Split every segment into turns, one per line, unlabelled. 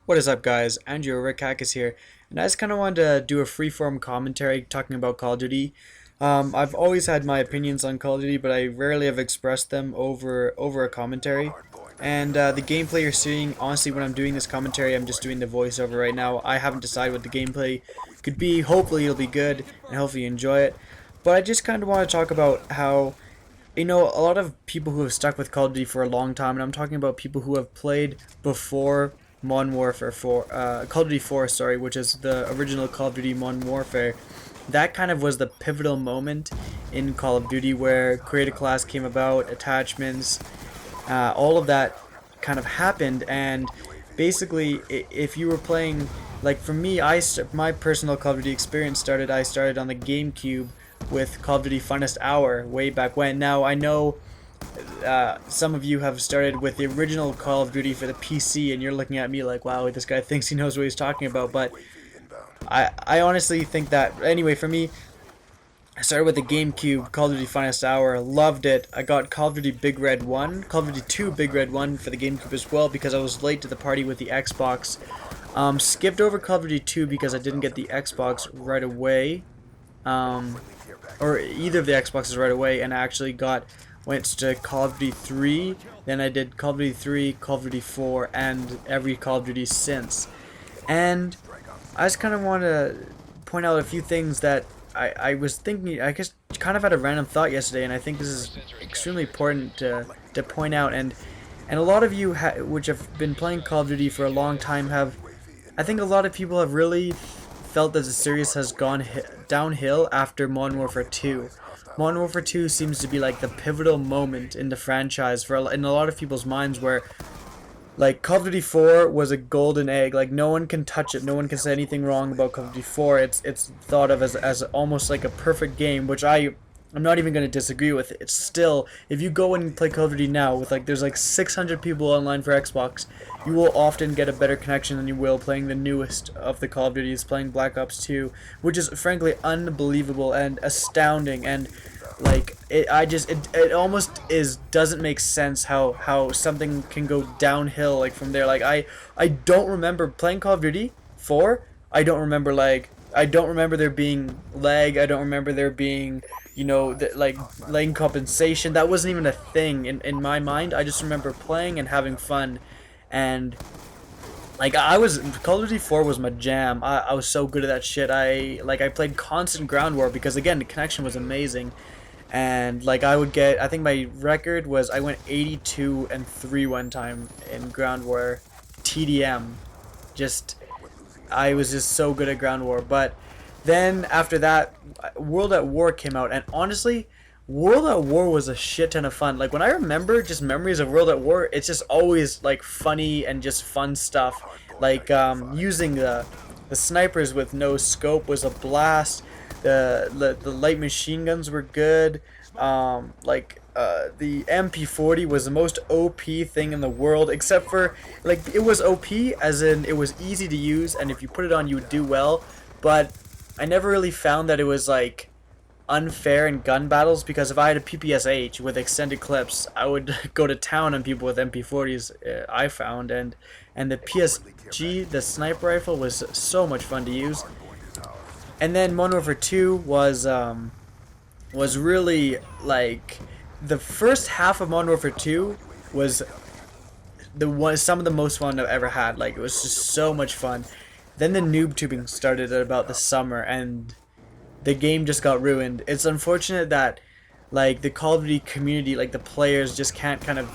What is up, guys? Andrew Rickakis here, and I just kind of wanted to do a freeform commentary talking about Call of Duty. I've always had my opinions on Call of Duty, but I rarely have expressed them over a commentary. And the gameplay you're seeing, honestly, when I'm doing this commentary, I'm just doing the voiceover right now. I haven't decided what the gameplay could be. Hopefully, it'll be good, and hopefully, you enjoy it. But I just kind of want to talk about how a lot of people who have stuck with Call of Duty for a long time, and I'm talking about people who have played before Modern Warfare 4, Call of Duty 4, sorry, which is the original Call of Duty Modern Warfare. That kind of was the pivotal moment in Call of Duty where Create a Class came about, attachments, all of that kind of happened, and basically, if you were playing, like for me, my personal Call of Duty experience I started on the GameCube with Call of Duty Funnest Hour way back when. Now, I know some of you have started with the original Call of Duty for the PC, and you're looking at me like, wow, this guy thinks he knows what he's talking about, but I honestly think that, anyway, for me, I started with the GameCube, Call of Duty Finest Hour, loved it. I got Call of Duty Big Red 1, Call of Duty 2 Big Red 1 for the GameCube as well because I was late to the party with the Xbox. Skipped over Call of Duty 2 because I didn't get the Xbox right away, or either of the Xboxes right away, and I actually went to Call of Duty 3, then I did Call of Duty 3, Call of Duty 4, and every Call of Duty since. And I just kind of want to point out a few things that I was thinking, I guess kind of had a random thought yesterday, and I think this is extremely important to point out. And a lot of you which have been playing Call of Duty for a long time I think a lot of people have really felt that the series has gone downhill after Modern Warfare 2. Modern Warfare 2 seems to be like the pivotal moment in the franchise in a lot of people's minds, where like Call of Duty 4 was a golden egg. Like no one can touch it. No one can say anything wrong about Call of Duty 4. It's thought of as almost like a perfect game, which I'm not even going to disagree with. It's still, if you go and play Call of Duty now with there's like 600 people online for Xbox, you will often get a better connection than you will playing the newest of the Call of Duties, playing Black Ops 2, which is frankly unbelievable and astounding. And like it almost doesn't make sense how something can go downhill like from there. Like I don't remember playing Call of Duty 4. I don't remember there being lag. I don't remember there being like lane compensation. That wasn't even a thing in my mind. I just remember playing and having fun, and like Call of Duty 4 was my jam. I was so good at that shit. I played constant ground war because again the connection was amazing. And like I think my record was I went 82-3 one time in ground war TDM. Just I was just so good at ground war. But then after that, World at War came out, and honestly, World at War was a shit ton of fun. Like when I remember just memories of World at War, it's just always like funny and just fun stuff. Like using the snipers with no scope was a blast. The light machine guns were good. The MP40 was the most OP thing in the world, except for like it was OP as in it was easy to use, and if you put it on you would do well. But I never really found that it was like unfair in gun battles, because if I had a PPSH with extended clips, I would go to town on people with MP40s. I found, and the PSG, the sniper rifle, was so much fun to use. And then Modern Warfare 2 was really like the first half of Modern Warfare 2 was some of the most fun I've ever had. Like it was just so much fun. Then the noob tubing started at about the summer, and the game just got ruined. It's unfortunate that like the Call of Duty community, like the players, just can't kind of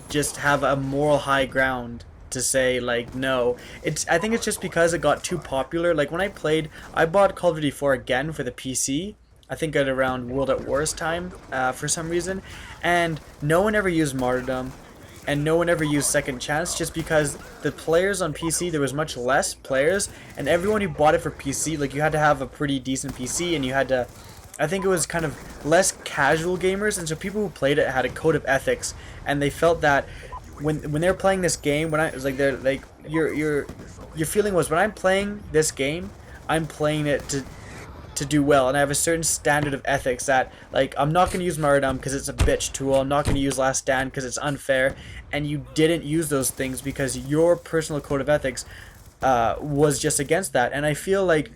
just have a moral high ground to say like no. I think it's just because it got too popular. Like when I bought Call of Duty 4 again for the PC, I think at around World at War's time, for some reason, and no one ever used Martyrdom, and no one ever used Second Chance, just because the players on PC, there was much less players, and everyone who bought it for PC, like you had to have a pretty decent PC, and you had to, I think it was kind of less casual gamers, and so people who played it had a code of ethics, and they felt that when they're playing this game, when I was like, they're like your feeling was, when I'm playing this game, I'm playing it to to do well, and I have a certain standard of ethics that, like, I'm not going to use Martyrdom because it's a bitch tool, I'm not going to use Last Stand because it's unfair, and you didn't use those things because your personal code of ethics was just against that. And I feel like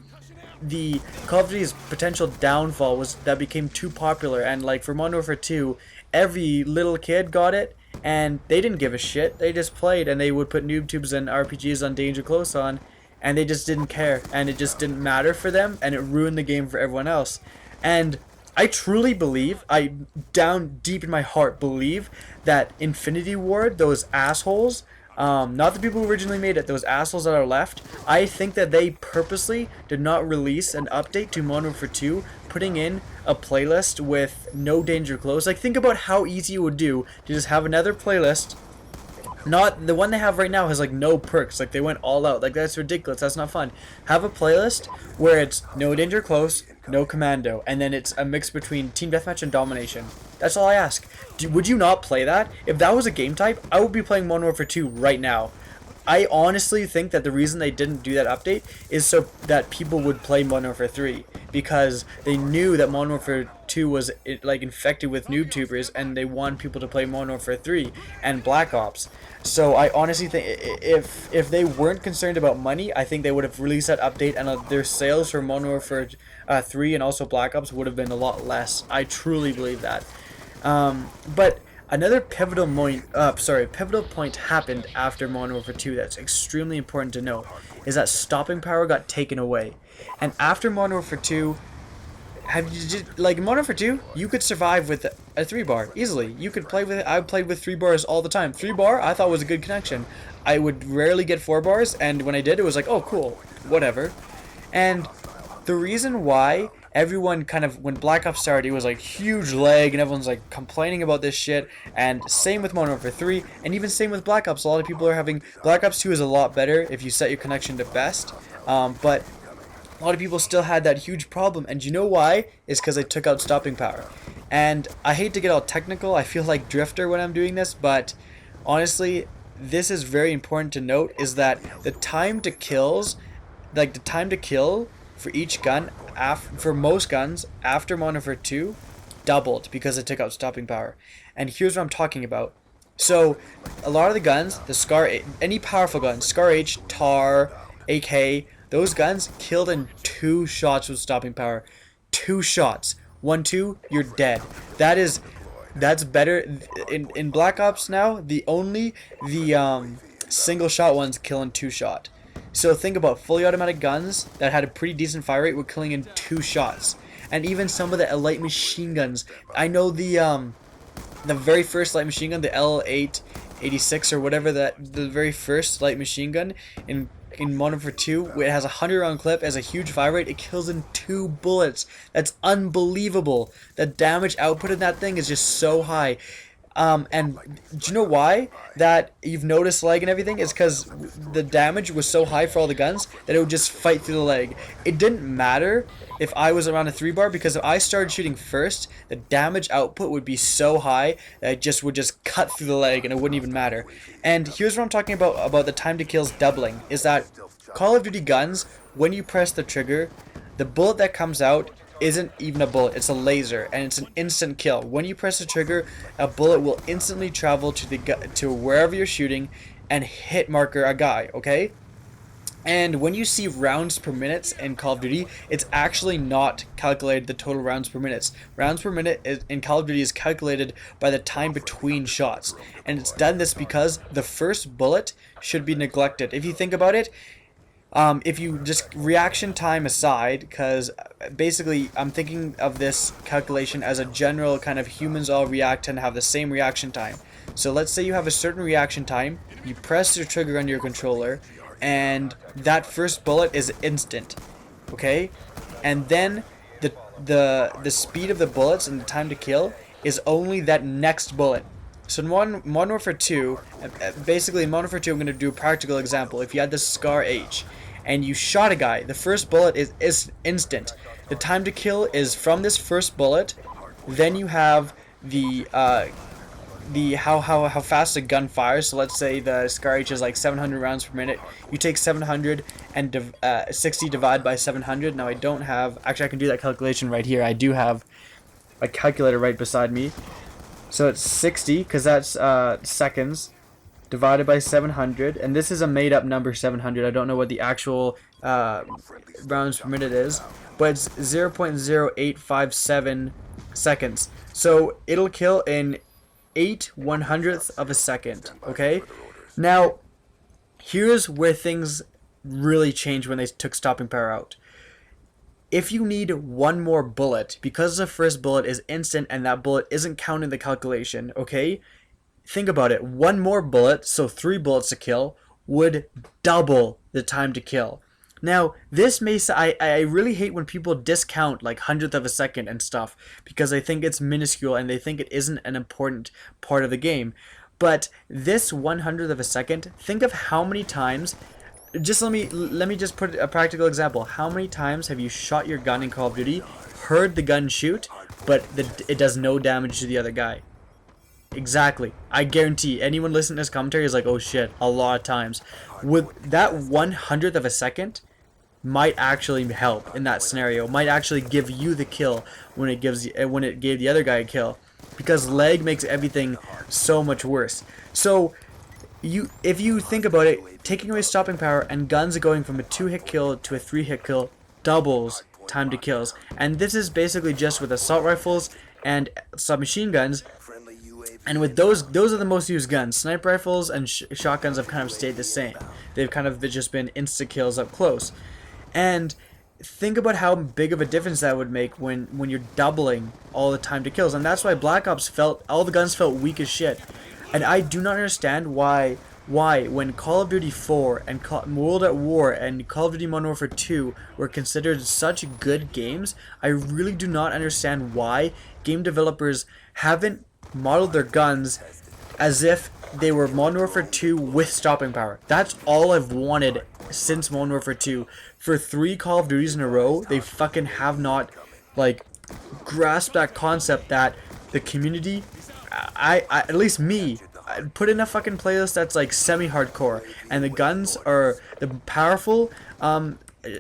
the Call of Duty's potential downfall was that became too popular, and like for Modern Warfare 2, every little kid got it, and they didn't give a shit. They just played, and they would put noob tubes and RPGs on Danger Close on, and they just didn't care, and it just didn't matter for them, and it ruined the game for everyone else. And I truly believe, I down deep in my heart believe, that Infinity Ward, those assholes, not the people who originally made it, those assholes that are left, I think that they purposely did not release an update to Modern Warfare 2, putting in a playlist with no Danger Close. Like, think about how easy it would do to just have another playlist. Not the one they have right now has like no perks. Like, they went all out. Like, that's ridiculous. That's not fun. Have a playlist where it's no Danger Close, no Commando, and then it's a mix between Team Deathmatch and Domination. That's all I ask. Would you not play that? If that was a game type, I would be playing Modern Warfare 2 right now. I honestly think that the reason they didn't do that update is so that people would play Modern Warfare 3, because they knew that Modern Warfare 2 was like infected with noob tubers, and they want people to play Modern Warfare 3 and Black Ops. So I honestly think if they weren't concerned about money, I think they would have released that update, and their sales for Modern Warfare 3 and also Black Ops would have been a lot less. I truly believe that. But another pivotal point happened after Modern Warfare 2 that's extremely important to note, is that stopping power got taken away. And after Modern Warfare 2, like in Modern Warfare 2, you could survive with a 3-bar easily. You could play with it. I played with 3 bars all the time. 3-bar I thought was a good connection. I would rarely get 4 bars, and when I did, it was like, oh cool, whatever. And the reason why everyone kind of, when Black Ops started, it was like huge lag, and everyone's like complaining about this shit, and same with Modern Warfare 3, and even same with Black Ops. A lot of people are having, Black Ops 2 is a lot better if you set your connection to best, but a lot of people still had that huge problem, and you know why? It's because they took out stopping power. And I hate to get all technical, I feel like Drifter when I'm doing this, but honestly, this is very important to note, is that the time to kills, like the time to kill for each gun, for most guns after Modern Warfare 2, doubled because it took out stopping power. And here's what I'm talking about. So a lot of the guns, the Scar, any powerful guns, Scar H, TAR, AK, those guns killed in 2 shots with stopping power. 2 shots. 1-2, you're dead. That's better. In Black Ops now, the single shot ones kill in 2 shot. So think about fully automatic guns that had a pretty decent fire rate were killing in 2 shots. And even some of the light machine guns. I know the very first light machine gun, the L886 or whatever, the very first light machine gun in Modern Warfare 2, it has a 100-round clip, has a huge fire rate, it kills in 2 bullets. That's unbelievable. The damage output in that thing is just so high. And do you know why that you've noticed lag and everything? Is because the damage was so high for all the guns that it would just fight through the lag. It didn't matter if I was around a 3-bar, because if I started shooting first, the damage output would be so high that it would just cut through the lag, and it wouldn't even matter. And here's what I'm talking about the time to kills doubling, is that Call of Duty guns, when you press the trigger, the bullet that comes out isn't even a bullet, it's a laser, and it's an instant kill. When you press the trigger, a bullet will instantly travel to wherever you're shooting and hit marker a guy, okay? And when you see rounds per minute in Call of Duty, it's actually not calculated the total rounds per minute. Rounds per minute in Call of Duty is calculated by the time between shots. And it's done this because the first bullet should be neglected. If you think about it, if you just reaction time aside, because basically I'm thinking of this calculation as a general kind of humans all react and have the same reaction time. So let's say you have a certain reaction time, you press the trigger on your controller, and that first bullet is instant, okay? And then the speed of the bullets and the time to kill is only that next bullet. So in Modern Warfare 2, basically in Modern Warfare 2, I'm going to do a practical example. If you had the Scar H and you shot a guy, the first bullet is instant. The time to kill is from this first bullet, then you have the the how fast a gun fires. So let's say the Scar H is like 700 rounds per minute. You take 700 and 60 divided by 700. Now I don't have, actually I can do that calculation right here. I do have a calculator right beside me. So it's 60 because that's seconds divided by 700, and this is a made up number, 700. I don't know what the actual rounds per minute is, but it's 0.0857 seconds. So it'll kill in 8/100th of a second. Okay, now here's where things really changed when they took stopping power out. If you need one more bullet, because the first bullet is instant and that bullet isn't counting the calculation, okay? Think about it. One more bullet, so 3 bullets to kill, would double the time to kill. Now, this may say, I really hate when people discount like 100th of a second and stuff, because I think it's minuscule and they think it isn't an important part of the game. But this 100th of a second, think of how many times, just let me just put a practical example. How many times have you shot your gun in Call of Duty, heard the gun shoot, but it does no damage to the other guy? Exactly. I guarantee anyone listening to this commentary is like, oh shit, a lot of times. With that 100th of a second might actually help in that scenario. Might actually give you the kill when it gave the other guy a kill, because lag makes everything so much worse. So if you think about it, taking away stopping power and guns going from a 2-hit kill to a 3-hit kill doubles time to kills. And this is basically just with assault rifles and submachine guns. And with those are the most used guns. Sniper rifles and shotguns have kind of stayed the same. They've kind of just been insta kills up close. And think about how big of a difference that would make when you're doubling all the time to kills. And that's why Black Ops all the guns felt weak as shit. And I do not understand why when Call of Duty 4 and World at War and Call of Duty Modern Warfare 2 were considered such good games, I really do not understand why game developers haven't modeled their guns as if they were Modern Warfare 2 with stopping power. That's all I've wanted since Modern Warfare 2. For 3 Call of Duties in a row, they fucking have not like grasped that concept that the community, I at least me, I put in a fucking playlist that's like semi-hardcore, and the guns are the powerful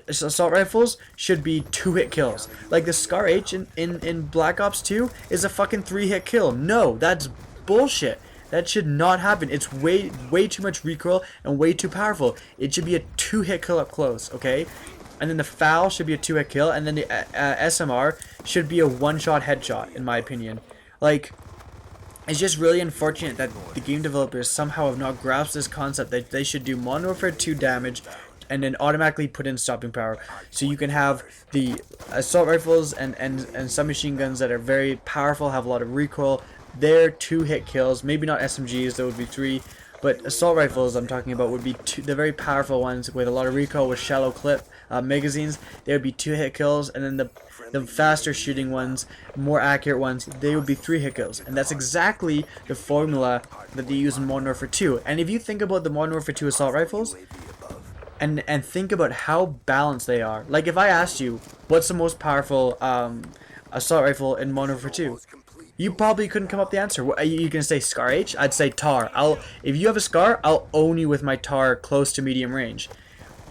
assault rifles should be 2-hit kills. Like the Scar H in Black Ops 2 is a fucking 3-hit kill. No, that's bullshit. That should not happen. It's way too much recoil and way too powerful. It should be a 2-hit kill up close, okay? And then the FAL should be a 2-hit kill, and then the SMR should be a 1-shot headshot, in my opinion. Like, it's just really unfortunate that the game developers somehow have not grasped this concept that they should do Modern Warfare 2 damage and then automatically put in stopping power. So you can have the assault rifles and submachine guns that are very powerful, have a lot of recoil. They're 2-hit kills. Maybe not SMGs, that would be 3. But assault rifles I'm talking about would be the very powerful ones with a lot of recoil with shallow clip magazines. They would be 2-hit kills, and then the faster shooting ones, more accurate ones, they would be 3-hit kills. And that's exactly the formula that they use in Modern Warfare 2. And if you think about the Modern Warfare 2 assault rifles, and think about how balanced they are. Like if I asked you, what's the most powerful assault rifle in Modern Warfare 2? You probably couldn't come up with the answer. Are you gonna say Scar H? I'd say TAR. If you have a Scar, I'll own you with my TAR close to medium range.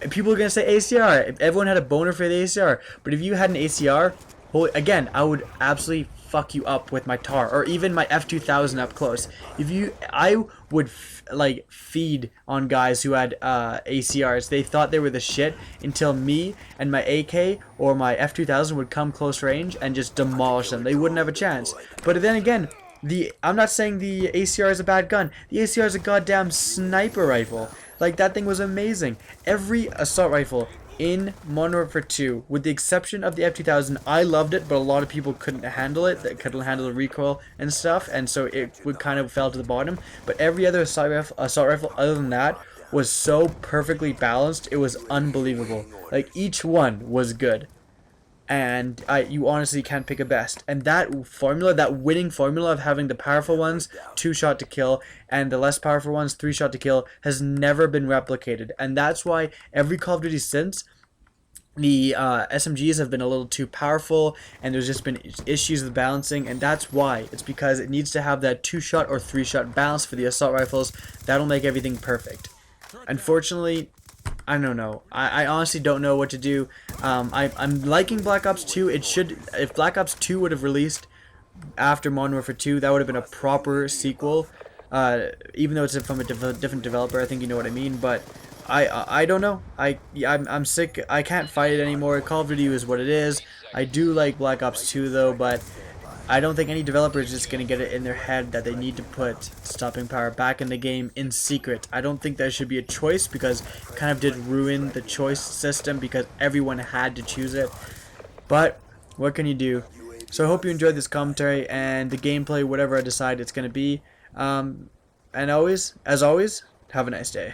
And people are gonna say ACR. If everyone had a boner for the ACR, but if you had an ACR, again, I would absolutely fuck you up with my TAR, or even my F2000 up close. I would like feed on guys who had ACRs. They thought they were the shit until me and my AK or my F2000 would come close range and just demolish them. They wouldn't have a chance. But then again, I'm not saying the ACR is a bad gun. The ACR is a goddamn sniper rifle. Like, that thing was amazing. Every assault rifle in Modern Warfare 2, with the exception of the F2000, I loved it, but a lot of people couldn't handle it. They couldn't handle the recoil and stuff, and so it would kind of fell to the bottom. But every other assault rifle other than that was so perfectly balanced, it was unbelievable. Like, each one was good. And you honestly can't pick a best. And that formula, that winning formula of having the powerful ones 2-shot to kill and the less powerful ones 3-shot to kill, has never been replicated. And that's why every Call of Duty since the SMGs have been a little too powerful, and there's just been issues with balancing, and that's why. It's because it needs to have that 2-shot or 3-shot balance for the assault rifles. That'll make everything perfect. Unfortunately, I don't know. I honestly don't know what to do. I'm liking Black Ops 2. It should, if Black Ops 2 would have released after Modern Warfare 2, that would have been a proper sequel. Even though it's from a different developer, I think you know what I mean. But I don't know. I'm sick. I can't fight it anymore. Call of Duty is what it is. I do like Black Ops 2 though, but I don't think any developer is just going to get it in their head that they need to put stopping power back in the game in secret. I don't think that should be a choice, because it kind of did ruin the choice system because everyone had to choose it. But what can you do? So I hope you enjoyed this commentary and the gameplay, whatever I decide it's going to be. And as always, have a nice day.